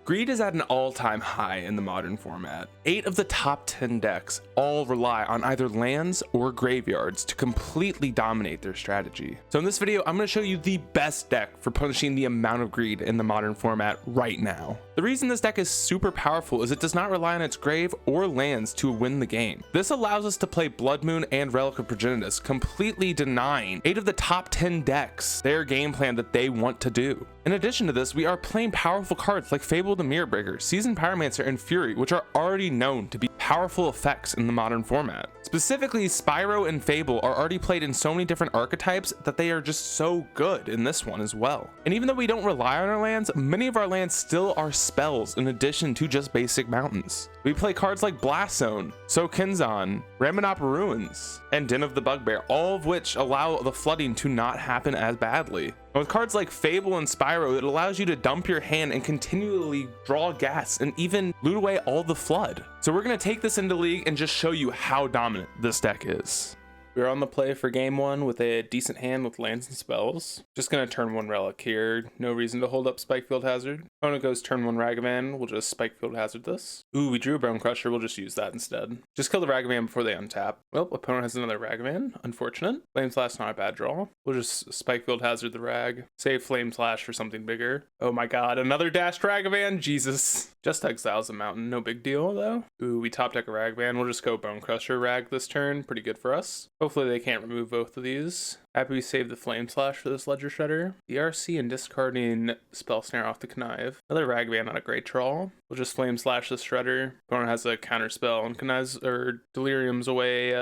Greed is at an all-time high in the modern format. 8 of the top 10 decks all rely on either lands or graveyards to completely dominate their strategy. So in this video, I'm going to show you the best deck for punishing the amount of greed in the modern format right now. The reason this deck is super powerful is it does not rely on its grave or lands to win the game. This allows us to play Blood Moon and Relic of Progenitus, completely denying 8 of the top 10 decks their game plan that they want to do. In addition to this, we are playing powerful cards like Fable the Mirror Breaker, Seasoned Pyromancer, and Fury, which are already known to be powerful effects in the modern format. Specifically, Spyro and Fable are already played in so many different archetypes that they are just so good in this one as well. And even though we don't rely on our lands, many of our lands still are spells in addition to just basic mountains. We play cards like Blast Zone, Sokinzon, Ramunap Ruins, and Den of the Bugbear, all of which allow the flooding to not happen as badly. And with cards like Fable and Spyro, it allows you to dump your hand and continually draw gas and even loot away all the flood. So we're going to take this into League and just show you how dominant this deck is. We're on the play for game 1 with a decent hand with lands and spells. Just gonna turn 1 Relic here. No reason to hold up Spikefield Hazard. Opponent goes turn 1 Ragavan. We'll just Spikefield Hazard this. Ooh, we drew a Bone Crusher. We'll just use that instead. Just kill the Ragavan before they untap. Well, opponent has another Ragavan. Unfortunate. Flame Slash, not a bad draw. We'll just Spikefield Hazard the Rag. Save Flame Slash for something bigger. Oh my god, another dashed Ragavan? Jesus. Just exiles a mountain. No big deal though. Ooh, we top deck a Ragavan. We'll just go Bone Crusher Rag this turn. Pretty good for us. Hopefully they can't remove both of these. Happy we saved the Flame Slash for this Ledger Shredder. DRC and discarding Spell Snare off the Connive. Another Ragavan, not a great draw. We'll just Flame Slash this Shredder. Opponent has a counter spell and Connives or Delirium's away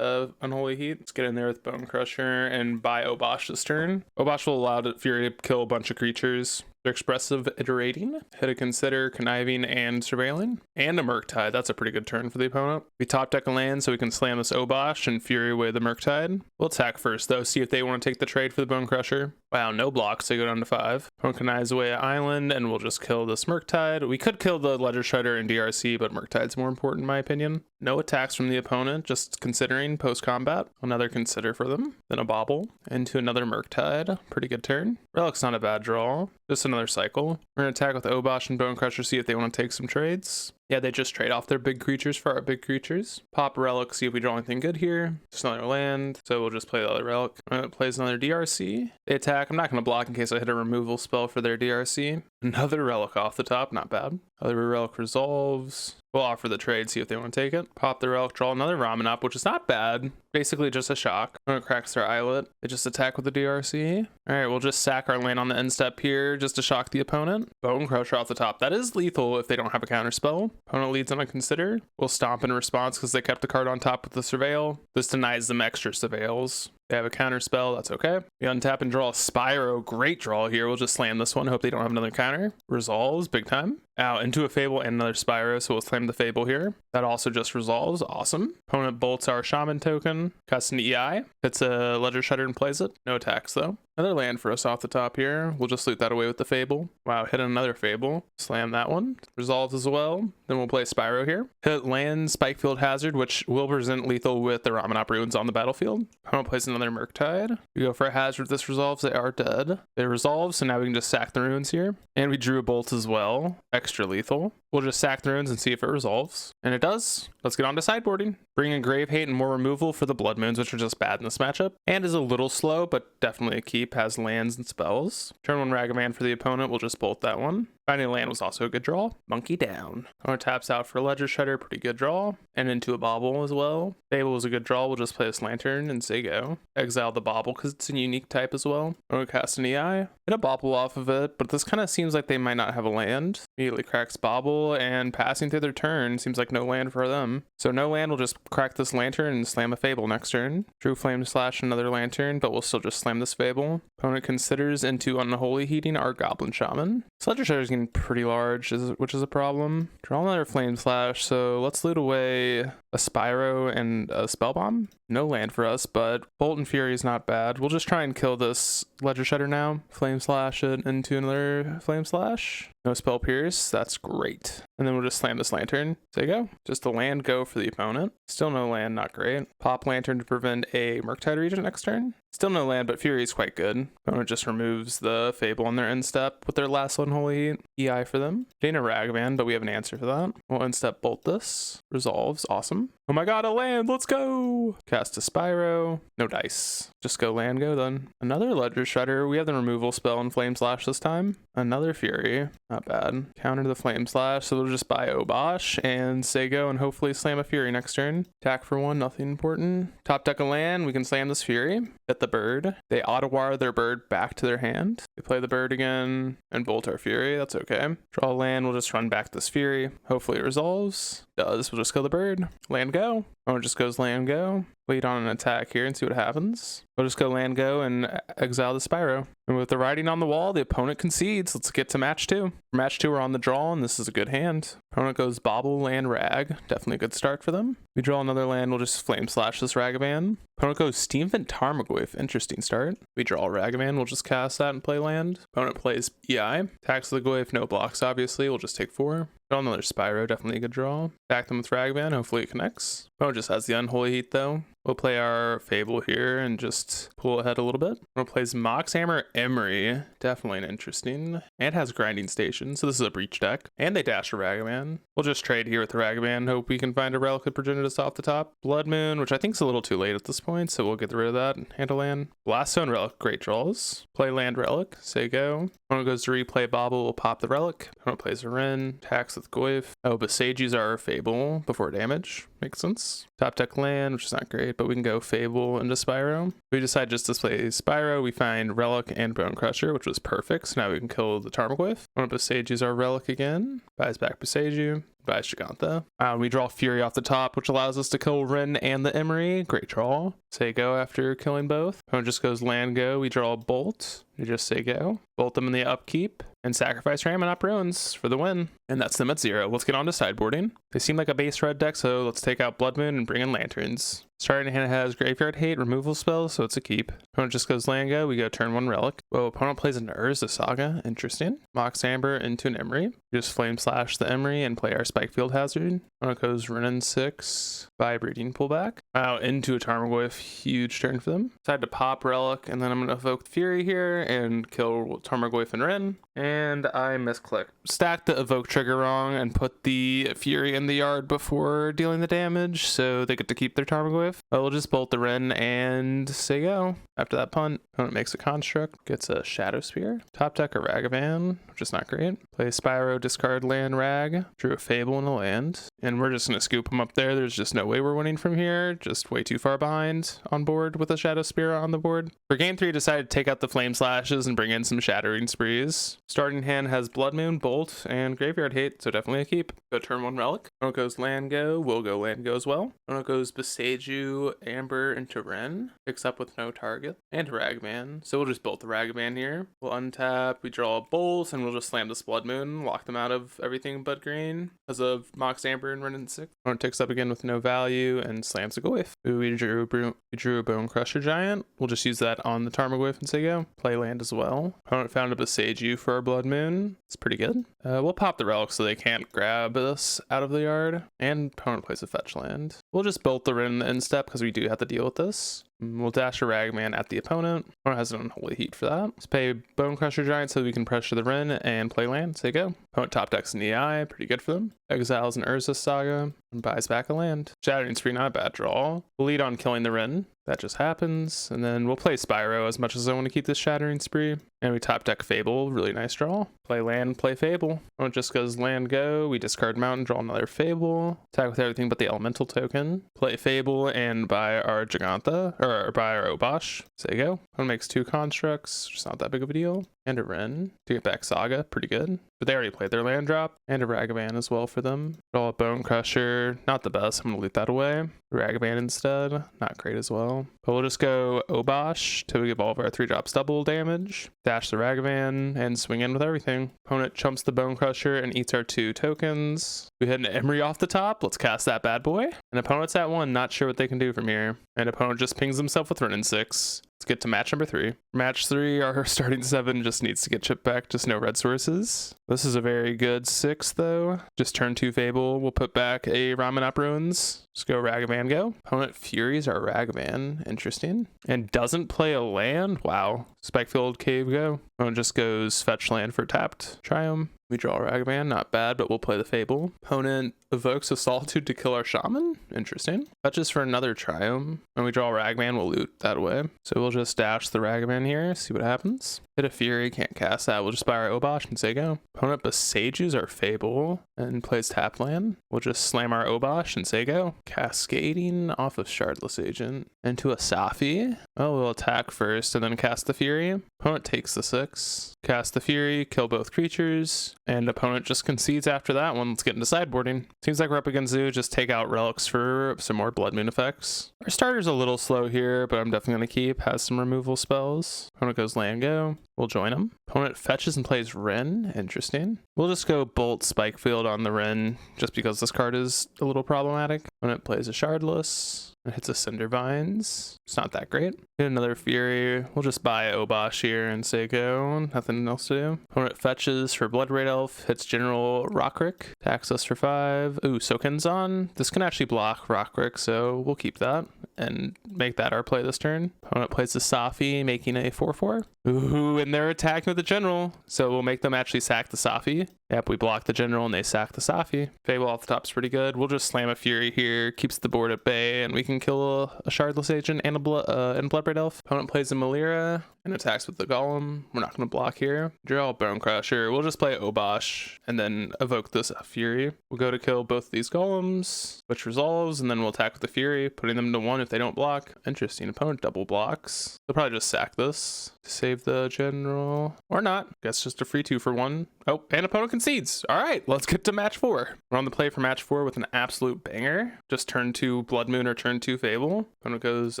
Unholy Heat. Let's get in there with Bone Crusher and buy Obosh this turn. Obosh will allow Fury to kill a bunch of creatures. They're expressive, iterating, hit a consider, conniving, and surveilling, and a Murktide. That's a pretty good turn for the opponent. We top deck a land so we can slam this Obosh and Fury away the Murktide. We'll attack first though, see if they want to take the trade for the Bone Crusher. Wow, no blocks, they go down to 5. Opponent connives away an island, and we'll just kill this Murktide. We could kill the Ledger Shredder and DRC, but Murktide's more important in my opinion. No attacks from the opponent, just considering post-combat. Another consider for them, then a Bobble, into another Murktide. Pretty good turn. Relic's not a bad draw, just another cycle. We're gonna attack with Obosh and Bone Crusher, see if they want to take some trades. Yeah, they just trade off their big creatures for our big creatures. Pop Relic, see if we draw anything good here. Just another land, so we'll just play the other Relic. Plays another DRC. They attack. I'm not going to block in case I hit a removal spell for their DRC. Another Relic off the top, not bad. Other Relic resolves. We'll offer the trade, see if they want to take it. Pop the Relic, draw another Ramunap, which is not bad. Basically just a shock. When it cracks their Eyelet, they just attack with the DRC. Alright, we'll just sack our land on the end step here just to shock the opponent. Bone Crusher off the top. That is lethal if they don't have a counter spell. Opponent leads on a consider. We'll stomp in response because they kept the card on top with the Surveil. This denies them extra Surveils. They have a counter spell, that's okay. We untap and draw a Spyro, great draw here. We'll just slam this one, hope they don't have another counter. Resolves, big time. Out into a Fable and another Spyro, so we'll slam the Fable here. That also just resolves, awesome. Opponent bolts our Shaman token, cuts an EI, hits a Ledger Shredder and plays it. No attacks though. Another land for us off the top here. We'll just loot that away with the Fable. Wow, hit another Fable. Slam that one. Resolves as well. Then we'll play Spyro here. Hit land, Spikefield Hazard, which will present lethal with the Ramunap Ruins on the battlefield. Opponent plays another Murktide. We go for a Hazard. This resolves. They are dead. They resolve, so now we can just sack the ruins here. And we drew a Bolt as well. Extra lethal. We'll just sack the ruins and see if it resolves. And it does. Let's get on to sideboarding. Bring in Grave Hate and more removal for the Blood Moons, which are just bad in this matchup. And is a little slow, but definitely a keep. Has lands and spells. Turn 1 Ragavan for the opponent. We'll just bolt that one. Finding land was also a good draw. Monkey down. Opponent taps out for a Ledger Shredder. Pretty good draw. And into a Bobble as well. Fable was a good draw. We'll just play this Lantern and say go. Exile the Bobble because it's a unique type as well. Opponent cast an EI. Hit a Bobble off of it, but this kind of seems like they might not have a land. Immediately cracks Bobble, and passing through their turn seems like no land for them. So no land, we'll just crack this Lantern and slam a Fable next turn. Drew Flame Slash another Lantern, but we'll still just slam this Fable. Opponent considers into Unholy Heating our Goblin Shaman. So Ledger Shredder is getting pretty large, which is a problem. Draw another Flame Slash, so let's loot away a Spyro and a Spell Bomb. No land for us, but Bolt and Fury is not bad. We'll just try and kill this Ledger Shredder now. Flame Slash it into another Flame Slash. No Spell Pierce, that's great. And then we'll just slam this Lantern. There you go. Just a land go for the opponent. Still no land, not great. Pop Lantern to prevent a Murktide Regent next turn. Still no land, but Fury is quite good. Opponent just removes the Fable on their end step with their last Unholy Heat. EI for them. Getting a Ragavan, but we have an answer for that. We'll end step Bolt this. Resolves, awesome. Oh my god, a land, let's go! Cast a Spyro. No dice. Just go land go then. Another Ledger Shredder. We have the removal spell and Flame Slash this time. Another Fury. Not bad. Counter the Flame Slash, so we'll just buy Obosh and say go and hopefully slam a Fury next turn. Attack for one, nothing important. Top deck a land, we can slam this Fury. Get the bird. They auto-wire their bird back to their hand. We play the bird again and bolt our Fury, that's okay. Draw a land, we'll just run back this Fury. Hopefully it resolves. Does, we'll just kill the bird. Land go. Oh, it just goes land go. Wait on an attack here and see what happens. We'll just go land go and exile the Spyro. And with the writing on the wall, the opponent concedes. Let's get to match 2. For match 2, we're on the draw, and this is a good hand. Opponent goes Bobble, land, Rag. Definitely a good start for them. We draw another land, we'll just Flame Slash this Ragavan. Opponent goes Steamvent Tarmogoyf. Interesting start. We draw Ragavan, we'll just cast that and play land. Opponent plays EI. Attacks the Goyf, no blocks obviously, we'll just take 4. Draw another Spyro, definitely a good draw. Back them with Ragavan, hopefully it connects. Opponent just has the Unholy Heat though. We'll play our Fable here and just pull ahead a little bit. Opponent plays Moxhammer Emery, definitely an interesting, and has Grinding Station, so this is a breach deck. And they dash a Ragavan. We'll just trade here with the Ragavan, hope we can find a Relic of Progenitus off the top. Blood Moon, which I think is a little too late at this point, so we'll get rid of that and hand a land. Blaststone Relic, great draws. Play land Relic, say go. Opponent goes to replay Bobble, we'll pop the Relic. Opponent plays a Ren, attacks with Goyf. Oh, Besages our Fable before damage. Makes sense. Top deck land, which is not great, but we can go Fable into Spyro. We decide just to play Spyro. We find Relic and Bone Crusher, which was perfect. So now we can kill the Tarmogoyf. Opponent Besages our Relic again. Buys back Besage. Buys Giganta. We draw Fury off the top, which allows us to kill Rin and the Emery. Great draw. Say go after killing both. Opponent just goes land go. We draw a Bolt. We just say go. Bolt them in the upkeep and sacrifice Ramonop Ruins for the win. And that's them at 0. Let's get on to sideboarding. They seem like a base red deck, so let's take out Blood Moon and bring in Lanterns. Starting hand has Graveyard Hate removal spells, so it's a keep. Opponent just goes land go. We go turn 1 Relic. Whoa, opponent plays an Urza Saga. Interesting. Mox Amber into an Emery. We just Flame Slash the Emery and play our Spikefield Hazard. Opponent goes Renin 6. Buy Breeding Pullback. Wow, into a Tarmogoyf. Huge turn for them. Decide to pop Relic, and then I'm going to evoke Fury here and kill Tarmogoyf and Ren. And I misclicked. Stacked the evoke trigger wrong and put the Fury in the yard before dealing the damage, so they get to keep their Tarmogoyf. We'll just bolt the Ren and say go. After that punt, opponent makes a construct, gets a Shadow Spear. Top deck a Ragavan, which is not great. Play Spyro, discard land Rag. Drew a Fable and a land. And we're just going to scoop them up there. There's just no way we're winning from here. Just way too far behind on board with a Shadow Spear on the board. For game 3, decided to take out the Flame Slashes and bring in some Shattering Sprees. Starting hand has Blood Moon, Bolt, and Graveyard Hate, so definitely a keep. Go turn 1 Relic. Opponent goes land go. We'll go land go as well. Opponent goes Besage, Amber into Ren. Picks up with no target. And Ragavan. So we'll just bolt the Ragavan here. We'll untap, we draw a Bolt, and we'll just slam this Blood Moon, lock them out of everything but green because of Mox Amber and Renin 6. Opponent ticks up again with no value and slams a Goyf. Ooh, we drew a Bone Crusher Giant. We'll just use that on the Tarmogoyf and say go. Play land as well. Opponent found a Besage for our Blood Moon. It's pretty good. We'll pop the Relic so they can't grab us out of the yard. And opponent plays a fetch land. We'll just bolt the Ren in the end step because we do have to deal with this. We'll dash a Ragman at the opponent. Opponent has an Unholy Heat for that. Let's pay Bone Crusher Giant so we can pressure the Ren and play land. Say go. Opponent top decks an EI. Pretty good for them. Exiles an Urza Saga and buys back a land. Shattering Spree, not a bad draw. We'll lead on killing the Ren. That just happens. And then we'll play Spyro as much as I want to keep this Shattering Spree. And we top deck Fable. Really nice draw. Play land, play Fable. Opponent just goes land go. We discard Mountain, draw another Fable. Attack with everything but the Elemental token. Play Fable and buy our Giganta. Or buy our Obosh. Say go. Opponent makes 2 constructs. Just not that big of a deal. and a Ren to get back Saga, pretty good. But they already played their land drop, and a Ragavan as well for them. Draw a Bone Crusher, not the best, I'm gonna leave that away. Ragavan instead, not great as well. But we'll just go Obosh to give all of our 3-drops double damage, dash the Ragavan, and swing in with everything. Opponent chumps the Bone Crusher and eats our 2 tokens. We hit an Emery off the top, let's cast that bad boy. And opponent's at 1, not sure what they can do from here. And opponent just pings himself with Ren 6. Let's get to match number 3. Match 3, our starting 7 just needs to get chipped back, just no red sources. This is a very good 6 though. Just turn 2 Fable, we'll put back a Ramen Up Ruins. Just go Ragavan go. Opponent furies our Ragavan, interesting. And doesn't play a land, wow. Spikefield Cave go. Opponent just goes fetch land for tapped Triumph. We draw Ragavan, not bad, but we'll play the Fable. Opponent evokes a Solitude to kill our Shaman, interesting. Fetches for another Triumph. When we draw Ragavan, we'll loot that way. So we'll just dash the Ragavan here, see what happens. Hit a Fury, can't cast that. We'll just buy our Obosh and say go. Opponent besages our Fable and plays tap land. We'll just slam our Obosh and say go. Cascading off of Shardless Agent into a Safi. Oh, we'll attack first and then cast the Fury. Opponent takes the 6. Cast the Fury, kill both creatures, and opponent just concedes after that one. Let's get into sideboarding. Seems like we're up against Zoo, just take out relics for some more Blood Moon effects. Our starter's a little slow here, but I'm definitely going to keep. Has some removal spells. Opponent goes land go. We'll join him. Opponent fetches and plays Ren. Interesting. We'll just go Bolt Spikefield on the Ren, just because this card is a little problematic. Opponent plays a Shardless. It hits a Cindervines. It's not that great. Hit another Fury. We'll just buy Obosh here and say go. Nothing else to do. Opponent fetches for Blood Red Elf. Hits General Rockrick. Attacks us for 5. Ooh, Soken's on. This can actually block Rockrick, so we'll keep that and make that our play this turn. Opponent plays the Safi, making a 4/4. Ooh, and they're attacking with the General, so we'll make them actually sack the Safi. Yep, we block the General and they sack the Safi. Fable off the top's pretty good. We'll just slam a Fury here, keeps the board at bay, and we can kill a Shardless Agent and a Bloodbraid Elf. Opponent plays a Malira and attacks with the Golem. We're not going to block here. Draw a Bone Crusher. We'll just play Obosh and then evoke this Fury. We'll go to kill both these Golems, which resolves, and then we'll attack with the Fury, putting them to 1 if they don't block. Interesting. Opponent double blocks. They'll probably just sack this to save the General. Or not. Guess just a free 2 for 1. Oh, and opponent concedes. All right, let's get to match 4. We're on the play for match 4 with an absolute banger. Just turn 2 Blood Moon or turn 2 Fable. Opponent goes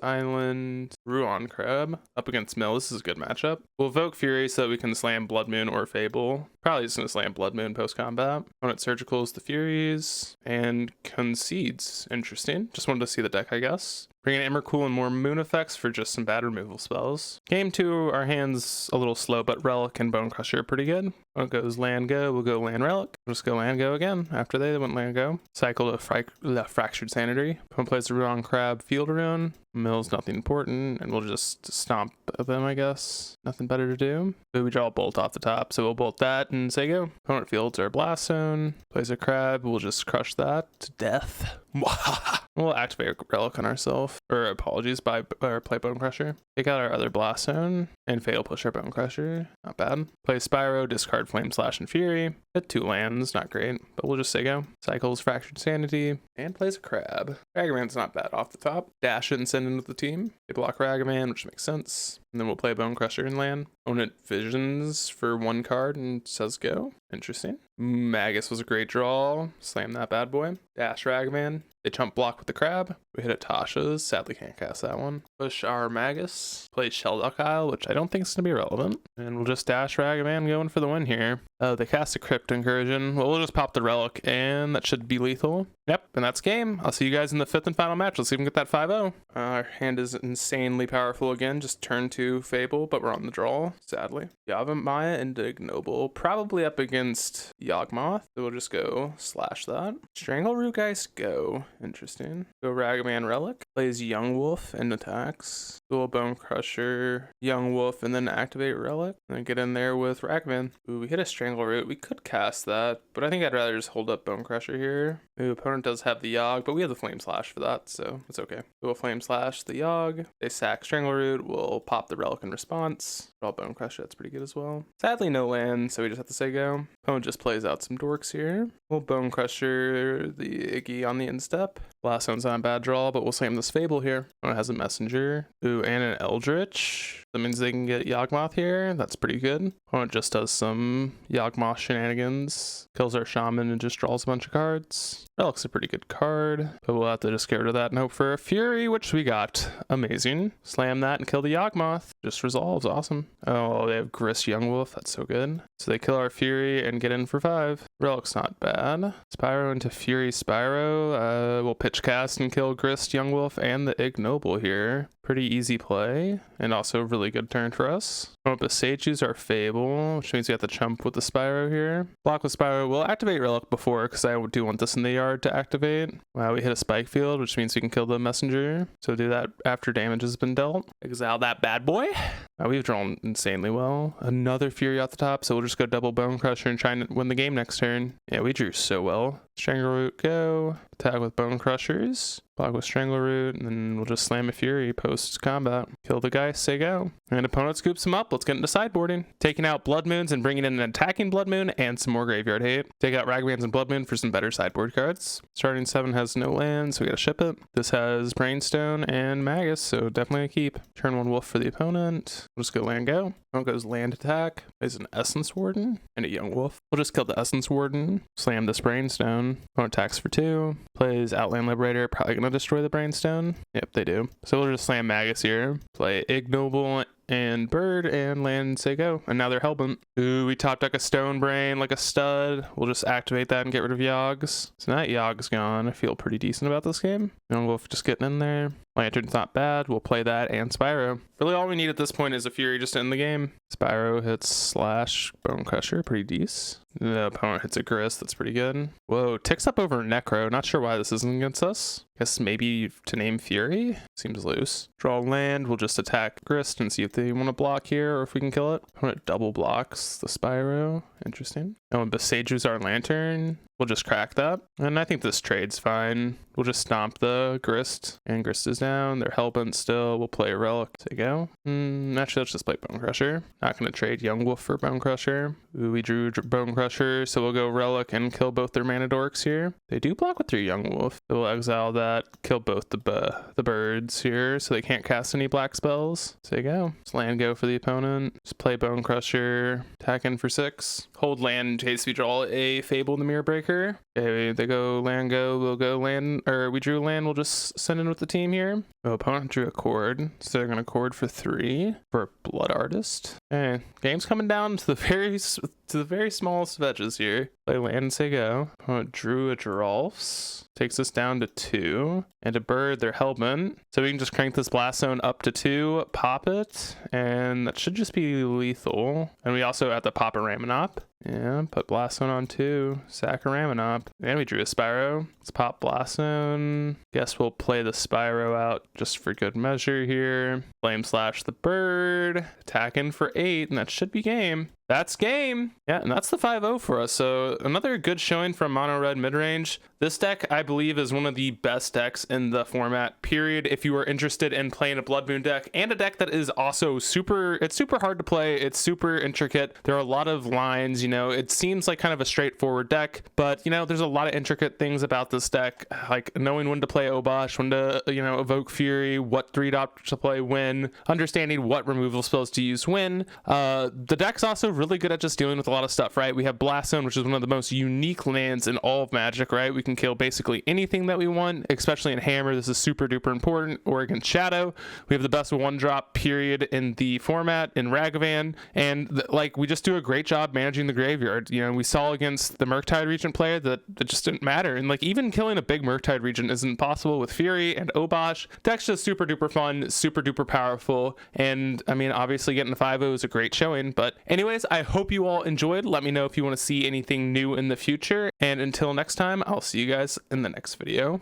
Island, Ruon Crab. Up against Mill. This is a good matchup. We'll evoke Fury so that we can slam Blood Moon or Fable. Probably just gonna slam Blood Moon post combat. Opponent surgicals the Furies and concedes. Interesting. Just wanted to see the deck, I guess. Bring in Emrakul and more moon effects for just some bad removal spells. Game 2, our hand's a little slow, but Relic and Bone Crusher are pretty good. One goes land go, we'll go land Relic. We'll just go land go again. After they went land go. Cycle to Fractured Sanity. Opponent plays the Ruon Crab Field Rune. Mill's nothing important, and we'll just stomp them, I guess. Nothing better to do. So we draw a bolt off the top, so we'll bolt that and say go. Opponent fields our Blast Zone. Plays a Crab, we'll just crush that to death. We'll activate Relic on ourselves, or apologies, play Bone Crusher. Take out our other Blast Zone, and fail push our Bone Crusher. Not bad. Play Spyro, discard Flame Slash and Fury. Hit 2 lands, not great, but we'll just say go. Cycles Fractured Sanity, and plays a Crab. Ragavan's not bad off the top. Dash it and send in with the team. They block Ragavan, which makes sense. And then we'll play Bone Crusher and land. Opponent visions for 1 card and says go. Interesting. Magus was a great draw. Slam that bad boy. Dash Ragavan. They chump block with the Crab. We hit a Tasha's. Sadly can't cast that one. Push our Magus. Play Shelduck Isle, which I don't think is going to be relevant. And we'll just dash Ragavan going for the win here. They cast a Crypt Incursion. Well, we'll just pop the Relic, and that should be lethal. Yep, and that's game. I'll see you guys in the 5th and final match. Let's see if we can get that 5-0. Our hand is insanely powerful again. Just turn 2 Fable, but we're on the draw, sadly. Yavimaya and Ignoble. Probably up against Yawgmoth. So we'll just go slash that. Strangleroot Geist, go. Interesting. Go Ragavan Relic. Plays Young Wolf and attacks. Dual Bone Crusher, Young Wolf, and then activate Relic. And then get in there with Ragavan. Ooh, we hit a Strangleroot. We could cast that, but I think I'd rather just hold up Bone Crusher here. Ooh, opponent does have the Yogg, but we have the Flame Slash for that, so it's okay. We'll Flame Slash the Yogg. They sack Strangleroot. We'll pop the Relic in response. Draw Bone Crusher. That's pretty good as well. Sadly, no land, so we just have to say go. Opponent just plays out some dorks here. We'll Bone Crusher the Iggy on the instep. Last one's not a bad draw, but we'll slam this Fable here. Oh, it has a Messenger. Ooh, and an Eldritch. That means they can get Yawgmoth here. That's pretty good. Oh, it just does some Yawgmoth shenanigans. Kills our Shaman and just draws a bunch of cards. Relic's a pretty good card, but we'll have to just get rid of that and hope for a Fury, which we got. Amazing. Slam that and kill the Yawgmoth. Just resolves. Awesome. Oh, they have Grist Youngwolf. That's so good. So they kill our Fury and get in for 5. Relic's not bad. Spyro into Fury Spyro. We'll pitch cast and kill Grist Youngwolf and the Ignoble here. Pretty easy play, and also a really good turn for us. Besage use our Fable, which means we have to chump with the Spyro here. Block with Spyro. We'll activate Relic before, because I do want this in the yard to activate. Wow, we hit a Spike Field, which means we can kill the Messenger. So do that after damage has been dealt. Exile that bad boy. We've drawn insanely well. Another Fury off the top, so we'll just go double Bone Crusher and try and win the game next turn. Yeah, we drew so well. Strangleroot go. Attack with Bone Crushers. Block with Strangleroot, and then we'll just slam a Fury post-combat. Kill the guy, say go. And opponent scoops him up. Let's get into sideboarding. Taking out Blood Moons and bringing in an attacking Blood Moon and some more graveyard hate. Take out Ragavan's and Blood Moon for some better sideboard cards. Starting 7 has no land, so we gotta ship it. This has Brainstone and Magus, so definitely a keep. Turn 1 Wolf for the opponent. We'll just go land go. Opponent goes land attack. Plays an Essence Warden and a Young Wolf. We'll just kill the Essence Warden. Slam this Brainstone. Opponent attacks for 2. Plays Outland Liberator. Probably gonna destroy the Brainstone. Yep, they do. So we'll just slam Magus here. Play Ignoble and Bird and land, say go. And now they're Hellbent. Ooh, we top deck a Stone Brain like a stud. We'll just activate that and get rid of Yogs. So now that Yog's gone, I feel pretty decent about this game. Young Wolf just getting in there. Lantern's not bad. We'll play that and Spyro. Really all we need at this point is a Fury just to end the game. Spyro hits slash Bone Crusher, pretty decent. The opponent hits a Grist, that's pretty good. Whoa, ticks up over Necro. Not sure why this isn't against us. Guess maybe to name Fury? Seems loose. Draw land, we'll just attack Grist and see if they want to block here or if we can kill it. Opponent double blocks the Spyro. Interesting. Oh, and Besages our Lantern. We'll just crack that. And I think this trade's fine. We'll just stomp the Grist. And Grist is down. They're Hellbent still. We'll play a Relic to go. Actually, let's just play Bone Crusher. Not going to trade Young Wolf for Bone Crusher. Ooh, we drew Bone Crusher, so we'll go Relic and kill both their mana dorks here. They do block with their Young Wolf. So we'll exile that, kill both the birds here, so they can't cast any black spells. So you go. Just land go for the opponent. Just play Bone Crusher. Attack in for 6. Hold land in case we draw a Fable in the Mirror Breaker. Okay, they go land go, we'll go land, or we drew land, we'll just send in with the team here. Oh, opponent drew a Chord, so they're gonna Chord for 3 for Blood Artist. Okay, game's coming down to the very smallest of edges here. Play land and say go. Opponent drew a Giralfs. Takes us down to 2. And a Bird, they're Hellbent. So we can just crank this Blast Zone up to 2, pop it, and that should just be lethal. And we also have to pop a Ramonop. Yeah, put Blast Zone on 2, sack a Ramonop. And we drew a Spyro. Let's pop Blast Zone. Guess we'll play the Spyro out just for good measure here. Flame Slash the Bird. Attack in for 8, and that should be game. That's game. Yeah, and that's the 5-0 for us. So another good showing from Mono Red Midrange. This deck, I believe, is one of the best decks in the format, period. If you are interested in playing a Blood Moon deck and a deck that is also super hard to play. It's super intricate. There are a lot of lines, you know, it seems like kind of a straightforward deck, but you know, there's a lot of intricate things about this deck, like knowing when to play Obosh, when to, you know, evoke Fury, what 3-drop to play when, understanding what removal spells to use when. The deck's also really good at just dealing with a lot of stuff, right? We have Blast Zone, which is one of the most unique lands in all of Magic, right? We can kill basically anything that we want, especially in Hammer. This is super duper important. Or against Shadow, we have the best 1-drop period in the format in Ragavan, and like we just do a great job managing the graveyard. You know, we saw against the Murktide Regent player that it just didn't matter, and like even killing a big Murktide Regent isn't possible with Fury and Obosh. Deck's just super duper fun, super duper powerful, and I mean, obviously getting the 5-0 is a great showing. But anyways, I hope you all enjoyed. Let me know if you want to see anything new in the future, and until next time, I'll see you guys in the next video.